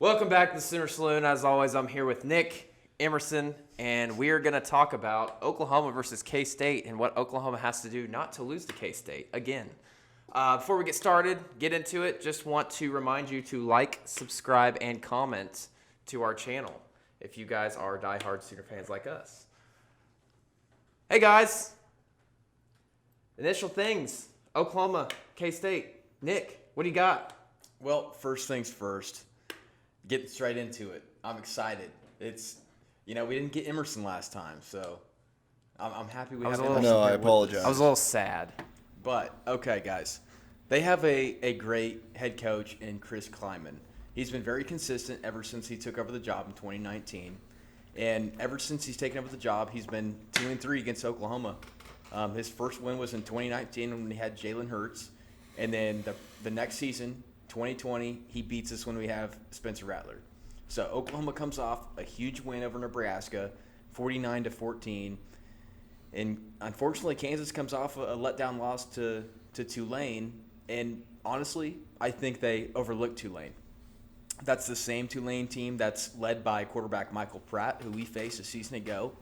Welcome back to the Sooner Saloon. As always, I'm here with Nick, Emerson, and we are going to talk about Oklahoma versus K-State and what Oklahoma has to do not to lose to K-State again. Before we get started, get into it, just want to remind you to like, subscribe, and comment to our channel if you guys are diehard Sooner fans like us. Hey guys, initial things, Oklahoma, K-State. Nick, what do you got? Well, first things first, getting straight into it. I'm excited. We didn't get Emerson last time, so I'm happy we have Emerson. No, I here with apologize. us. I was a little sad. But, okay, guys. They have a great head coach in Chris Kleiman. He's been very consistent ever since he took over the job in 2019. And ever since he's taken over the job, he's been 2-3 against Oklahoma. His first win was in 2019 when he had Jalen Hurts. And then the next season, 2020, he beats us when we have Spencer Rattler. So Oklahoma comes off a huge win over Nebraska, 49-14. And unfortunately, Kansas comes off a letdown loss to Tulane. And honestly, I think they overlooked Tulane. That's the same Tulane team that's led by quarterback Michael Pratt, who we faced a season ago.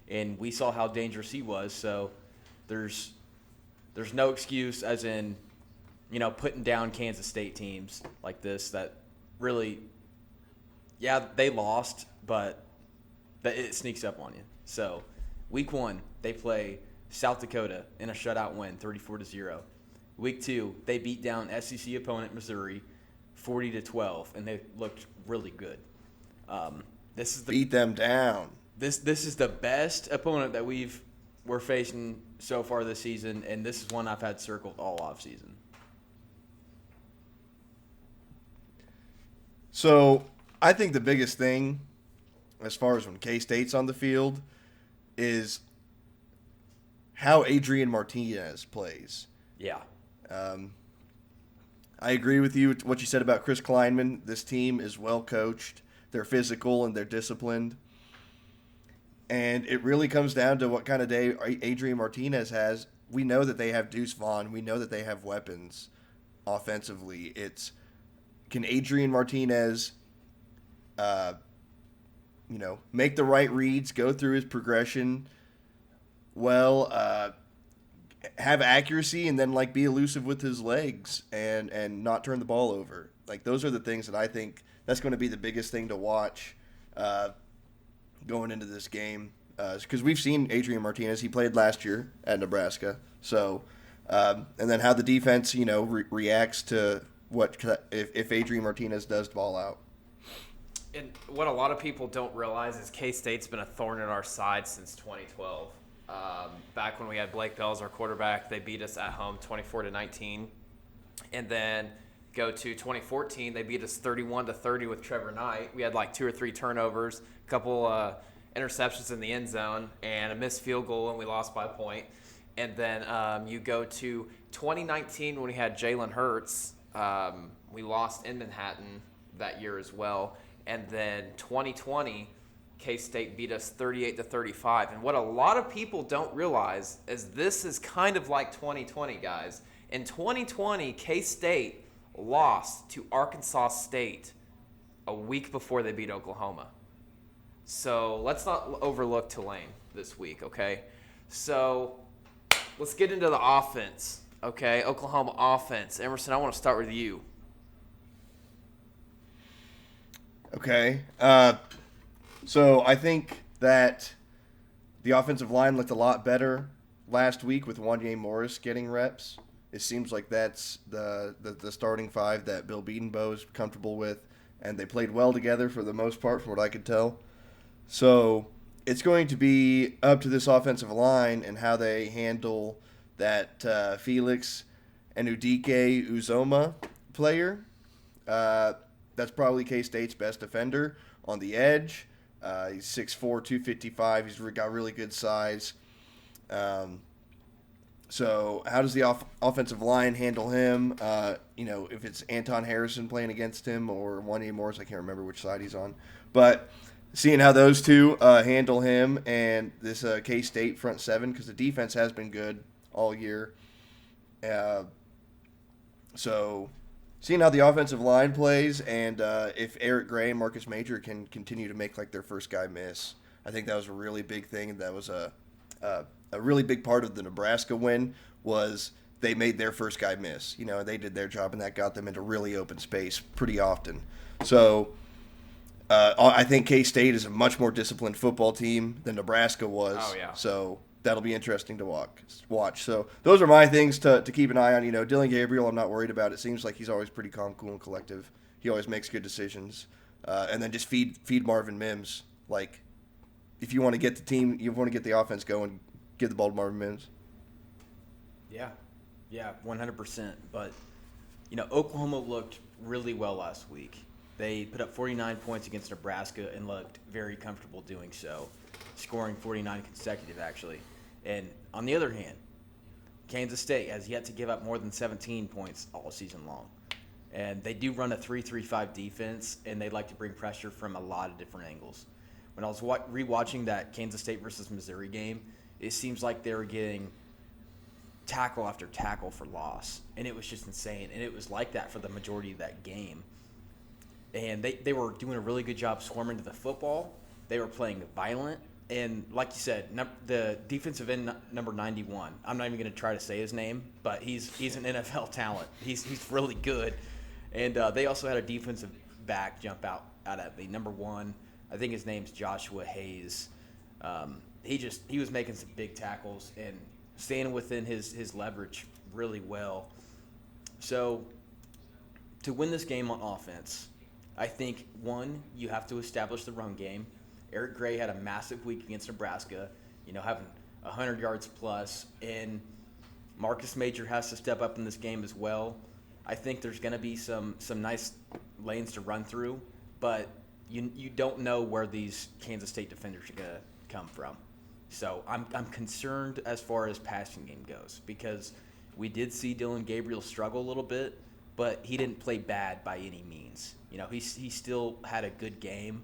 And we saw how dangerous he was. So there's no excuse as in, putting down Kansas State teams like this that really, they lost, but it sneaks up on you. So week 1, they play South Dakota in a shutout win, 34-0. Week 2, they beat down SEC opponent Missouri, 40-12, and they looked really good. Beat them down. This is the best opponent that we're facing so far this season, and this is one I've had circled all offseason. So I think the biggest thing, as far as when K-State's on the field, is how Adrian Martinez plays. Yeah. I agree with you, what you said about Chris Kleinman. This team is well coached. They're physical and they're disciplined. And it really comes down to what kind of day Adrian Martinez has. We know that they have Deuce Vaughn. We know that they have weapons offensively. Can Adrian Martinez, make the right reads, go through his progression well, have accuracy, and then be elusive with his legs and not turn the ball over. Those are the things that I think that's going to be the biggest thing to watch going into this game, because we've seen Adrian Martinez. He played last year at Nebraska, so and then how the defense reacts to if Adrian Martinez does ball out. And what a lot of people don't realize is K-State's been a thorn in our side since 2012. Back when we had Blake Bell as our quarterback, they beat us at home 24-19. And then go to 2014, they beat us 31-30 with Trevor Knight. We had 2 or 3 turnovers, a couple interceptions in the end zone, and a missed field goal, and we lost by a point. And then you go to 2019 when we had Jalen Hurts. We lost in Manhattan that year as well. And then 2020, K-State beat us 38-35. And what a lot of people don't realize is this is kind of like 2020, guys. In 2020, K-State lost to Arkansas State a week before they beat Oklahoma. So let's not overlook Tulane this week, okay? So let's get into the offense, okay? Oklahoma offense. Emerson, I want to start with you. Okay. So I think that the offensive line looked a lot better last week with Wanye Morris getting reps. It seems like that's the starting 5 that Bill Bedenbaugh is comfortable with, and they played well together for the most part, from what I could tell. So it's going to be up to this offensive line and how they handle that Felix Enudike Uzoma player. That's probably K-State's best defender on the edge. He's 6'4", 255. He's got really good size. So how does the offensive line handle him? If it's Anton Harrison playing against him or Wanye Morris, I can't remember which side he's on. But seeing how those two handle him and this K-State front 7, because the defense has been good all year. So seeing how the offensive line plays, and if Eric Gray and Marcus Major can continue to make like their first guy miss. I think that was a really big thing. That was a really big part of the Nebraska win was they made their first guy miss. You know, they did their job, and that got them into really open space pretty often. So I think K-State is a much more disciplined football team than Nebraska was. Oh, yeah. So that'll be interesting to watch. So those are my things to keep an eye on. You know, Dylan Gabriel, I'm not worried about. It seems like he's always pretty calm, cool, and collective. He always makes good decisions. And then just feed Marvin Mims. Like, if you want to get the team, you want to get the offense going, give the ball to Marvin Mims. Yeah, 100%. But, you know, Oklahoma looked really well last week. They put up 49 points against Nebraska and looked very comfortable doing so, scoring 49 consecutive, actually. And on the other hand, Kansas State has yet to give up more than 17 points all season long. And they do run a 3-3-5 defense, and they like to bring pressure from a lot of different angles. When I was rewatching that Kansas State versus Missouri game, it seems like they were getting tackle after tackle for loss, and it was just insane. And it was like that for the majority of that game. And they were doing a really good job swarming to the football. They were playing violent. And like you said, the defensive end number 91, I'm not even going to try to say his name, but he's an NFL talent. He's really good. And they also had a defensive back jump out at the number 1. I think his name's Joshua Hayes. He was making some big tackles and staying within his leverage really well. So to win this game on offense, I think, one, you have to establish the run game. Eric Gray had a massive week against Nebraska, you know, having 100 yards plus, and Marcus Major has to step up in this game as well. I think there's going to be some nice lanes to run through, but you don't know where these Kansas State defenders are going to come from. So I'm concerned as far as passing game goes, because we did see Dylan Gabriel struggle a little bit, but he didn't play bad by any means. You know, he still had a good game,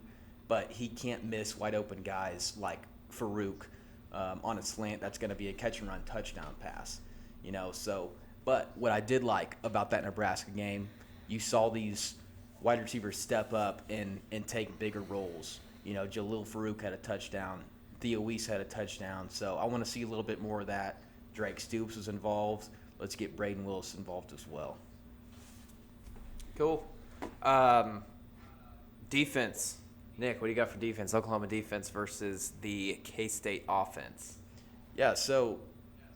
but he can't miss wide open guys like Farouk on a slant. That's going to be a catch and run touchdown pass. You know, so but what I did like about that Nebraska game, you saw these wide receivers step up and take bigger roles. You know, Jalil Farouk had a touchdown. Theo Weiss had a touchdown. So I want to see a little bit more of that. Drake Stoops was involved. Let's get Braden Willis involved as well. Cool. Defense. Nick, what do you got for defense? Oklahoma defense versus the K-State offense. Yeah, so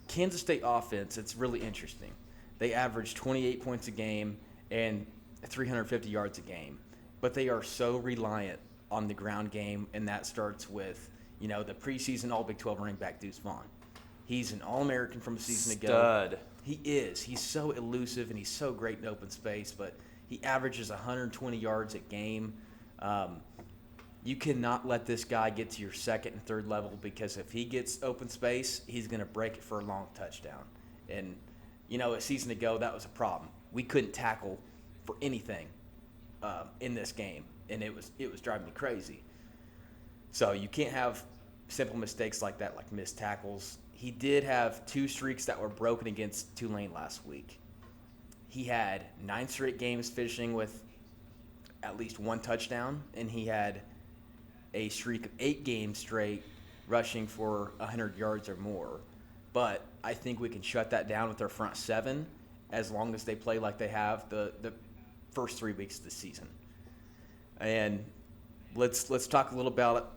Kansas State offense, it's really interesting. They average 28 points a game and 350 yards a game, but they are so reliant on the ground game, and that starts with, you know, the preseason All-Big 12 running back Deuce Vaughn. He's an All-American from a season ago. Stud. He is. He's so elusive, and he's so great in open space, but he averages 120 yards a game. You cannot let this guy get to your second and third level, because if he gets open space, he's going to break it for a long touchdown. And, you know, a season ago, that was a problem. We couldn't tackle for anything in this game, and it was driving me crazy. So you can't have simple mistakes like that, like missed tackles. He did have 2 streaks that were broken against Tulane last week. He had 9 straight games finishing with at least 1 touchdown, and he had a streak of 8 games straight rushing for 100 yards or more. But I think we can shut that down with our front 7 as long as they play like they have the first 3 weeks of the season. And let's talk a little about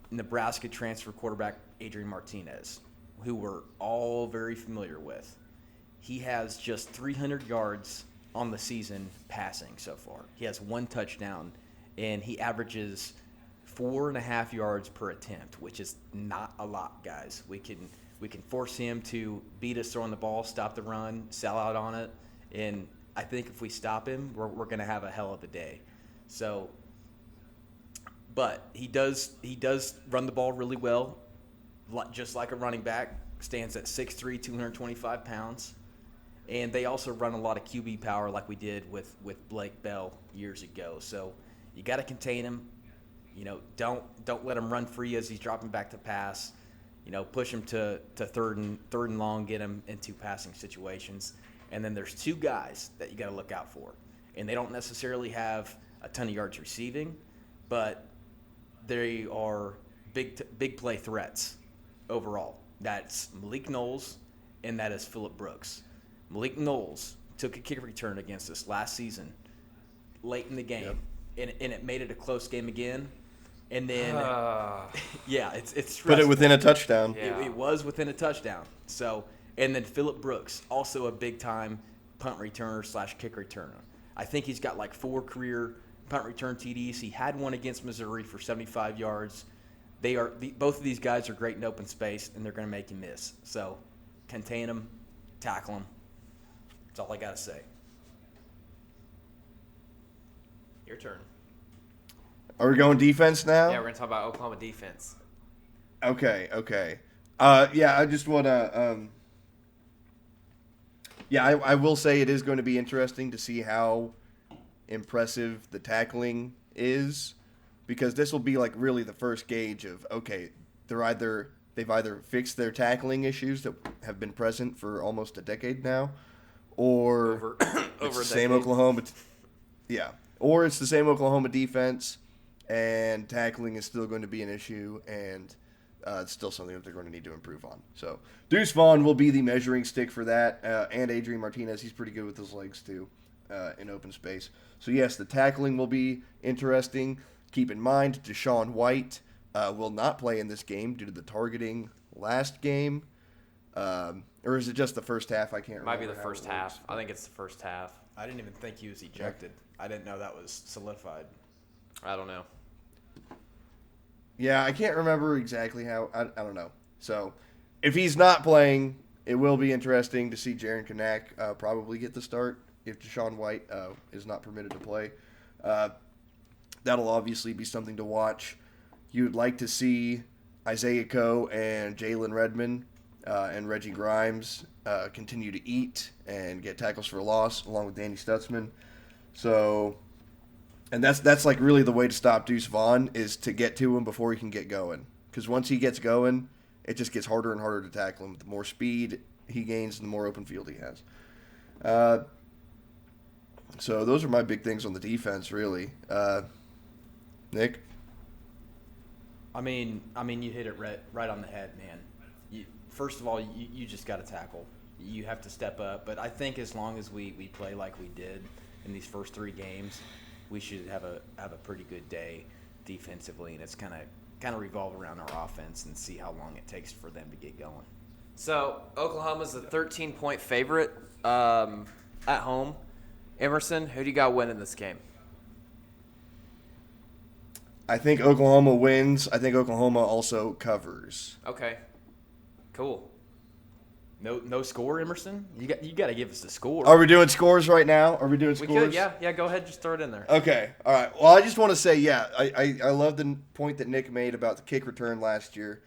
Nebraska transfer quarterback Adrian Martinez, who we're all very familiar with. He has just 300 yards on the season passing so far. He has 1 touchdown, and he averages 4.5 yards per attempt, which is not a lot, guys. We can force him to beat us throwing the ball, stop the run, sell out on it, and I think if we stop him, we're going to have a hell of a day. So, but he does run the ball really well, just like a running back. Stands at 6'3", 225 pounds. And they also run a lot of QB power like we did with Blake Bell years ago. So you got to contain him. You know, don't let him run free as he's dropping back to pass. You know, push him to third and long, get him into passing situations. And then there's 2 guys that you got to look out for. and they don't necessarily have a ton of yards receiving, but they are big play threats overall. That's Malik Knowles, and that is Phillip Brooks. Malik Knowles took a kick return against us last season late in the game, and it made it a close game again. And then, yeah, it's stressful. Put it within a touchdown. Yeah. It was within a touchdown. So, and then Phillip Brooks, also a big-time punt returner / kick returner. I think he's got like 4 career punt return TDs. He had one against Missouri for 75 yards. Both of these guys are great in open space, and they're going to make you miss. So, contain them, tackle them. That's all I got to say. Your turn. Are we going defense now? Yeah, we're going to talk about Oklahoma defense. Okay. I just want to. I will say it is going to be interesting to see how impressive the tackling is, because this will be like really the first gauge of, okay, they've either fixed their tackling issues that have been present for almost a decade now, or it's the same Oklahoma. Or it's the same Oklahoma defense, and tackling is still going to be an issue, and it's still something that they're going to need to improve on. So Deuce Vaughn will be the measuring stick for that, and Adrian Martinez. He's pretty good with his legs too in open space. So yes, the tackling will be interesting. Keep in mind, Deshaun White will not play in this game due to the targeting last game. Or is it just the first half? I can't remember. Might be the first half. I think it's the first half. I didn't even think he was ejected. I didn't know that was solidified. I don't know. Yeah, I can't remember exactly how. I don't know. So, if he's not playing, it will be interesting to see Jaron Kanak probably get the start if Deshaun White is not permitted to play. That'll obviously be something to watch. You'd like to see Isaiah Coe and Jalen Redmond and Reggie Grimes continue to eat and get tackles for loss, along with Danny Stutzman. So, and that's like really the way to stop Deuce Vaughn, is to get to him before he can get going. Because once he gets going, it just gets harder and harder to tackle him. The more speed he gains, the more open field he has. So those are my big things on the defense, really. Nick? I mean, you hit it right on the head, man. First of all, you just got to tackle. You have to step up. But I think as long as we play like we did in these first 3 games, we should have a pretty good day defensively, and it's kind of revolve around our offense and see how long it takes for them to get going. So Oklahoma's a 13-point favorite at home. Emerson, who do you got winning this game? I think Oklahoma wins. I think Oklahoma also covers. Okay. Cool. No score, Emerson? You got to give us the score. Are we doing scores right now? Are we doing scores? We could, yeah. Go ahead, just throw it in there. Okay, all right. Well, I just want to say, I love the point that Nick made about the kick return last year.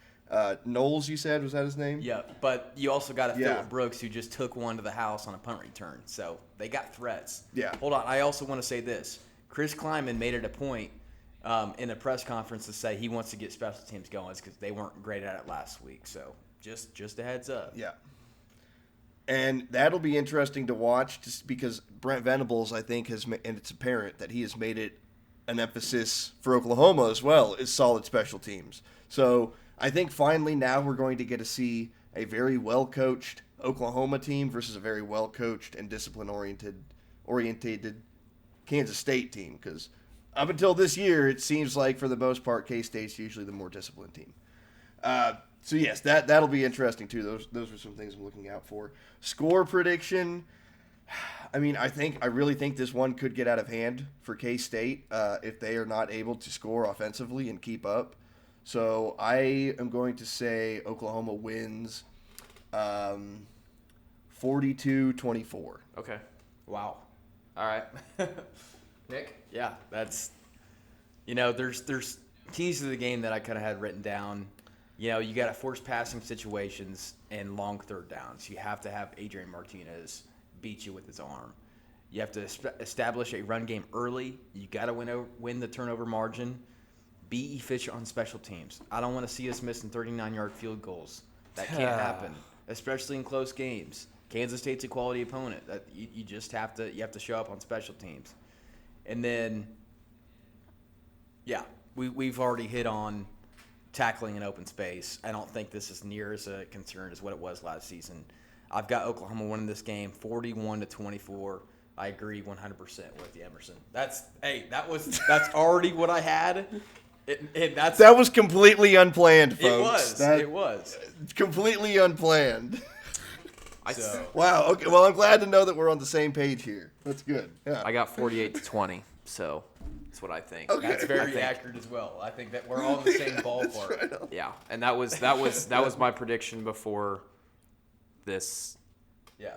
Knowles, you said, was that his name? Yeah, but you also got Phillip Brooks, who just took one to the house on a punt return. So they got threats. Yeah. Hold on. I also want to say this. Chris Kleiman made it a point in a press conference to say he wants to get special teams going because they weren't great at it last week. So just a heads up. Yeah. And that'll be interesting to watch, just because Brent Venables, I think, and it's apparent that he has made it an emphasis for Oklahoma as well, is solid special teams. So I think finally now we're going to get to see a very well-coached Oklahoma team versus a very well-coached and discipline-oriented Kansas State team. Because up until this year, it seems like for the most part, K-State's usually the more disciplined team. So yes, that'll be interesting too. Those are some things I'm looking out for. Score prediction. I mean, I really think this one could get out of hand for K-State if they are not able to score offensively and keep up. So I am going to say Oklahoma wins 42-24. Okay. Wow. All right. Nick? Yeah, that's there's keys to the game that I kind of had written down. You got to force passing situations and long third downs. You have to have Adrian Martinez beat you with his arm. You have to establish a run game early. You got to win the turnover margin. Be efficient on special teams. I don't want to see us missing 39-yard field goals. That can't happen, especially in close games. Kansas State's a quality opponent. That you just have to show up on special teams. And then, yeah, we've already hit on tackling in open space. I don't think this is near as a concern as what it was last season. I've got Oklahoma winning this game 41-24. I agree 100% with you, Emerson. That's already what I had. That was completely unplanned, folks. It was completely unplanned. Wow. Okay. Well, I'm glad to know that we're on the same page here. That's good. Yeah. I got 48-20, so that's what I think. Okay. That's very accurate as well. I think that we're all in the same ballpark. Right. Yeah, and that was my prediction before this. Yeah.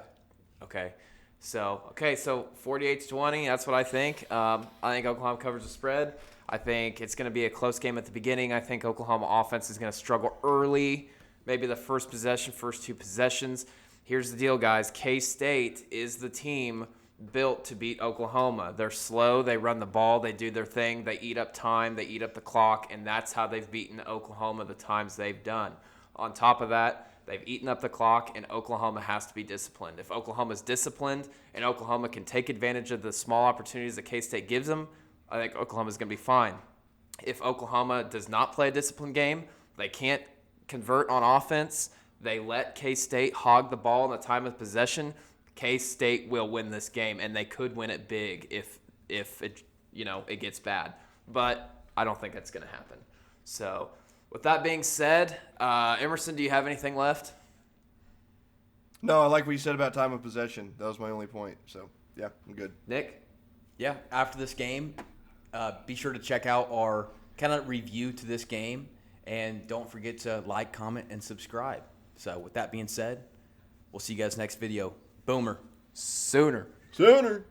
Okay. So 48-20. That's what I think. I think Oklahoma covers the spread. I think it's going to be a close game at the beginning. I think Oklahoma offense is going to struggle early, maybe the first two possessions. Here's the deal, guys. K-State is the team built to beat Oklahoma. They're slow. They run the ball. They do their thing. They eat up time. They eat up the clock, and that's how they've beaten Oklahoma the times they've done. On top of that, they've eaten up the clock, and Oklahoma has to be disciplined. If Oklahoma's disciplined and Oklahoma can take advantage of the small opportunities that K-State gives them, I think Oklahoma's going to be fine. If Oklahoma does not play a disciplined game, they can't convert on offense, they let K-State hog the ball in the time of possession, K-State will win this game, and they could win it big if it gets bad. But I don't think that's going to happen. So with that being said, Emerson, do you have anything left? No, I like what you said about time of possession. That was my only point. So, yeah, I'm good. Nick? Yeah, after this game, be sure to check out our kind of review to this game, and don't forget to like, comment, and subscribe. So with that being said, we'll see you guys next video. Boomer. Sooner. Sooner.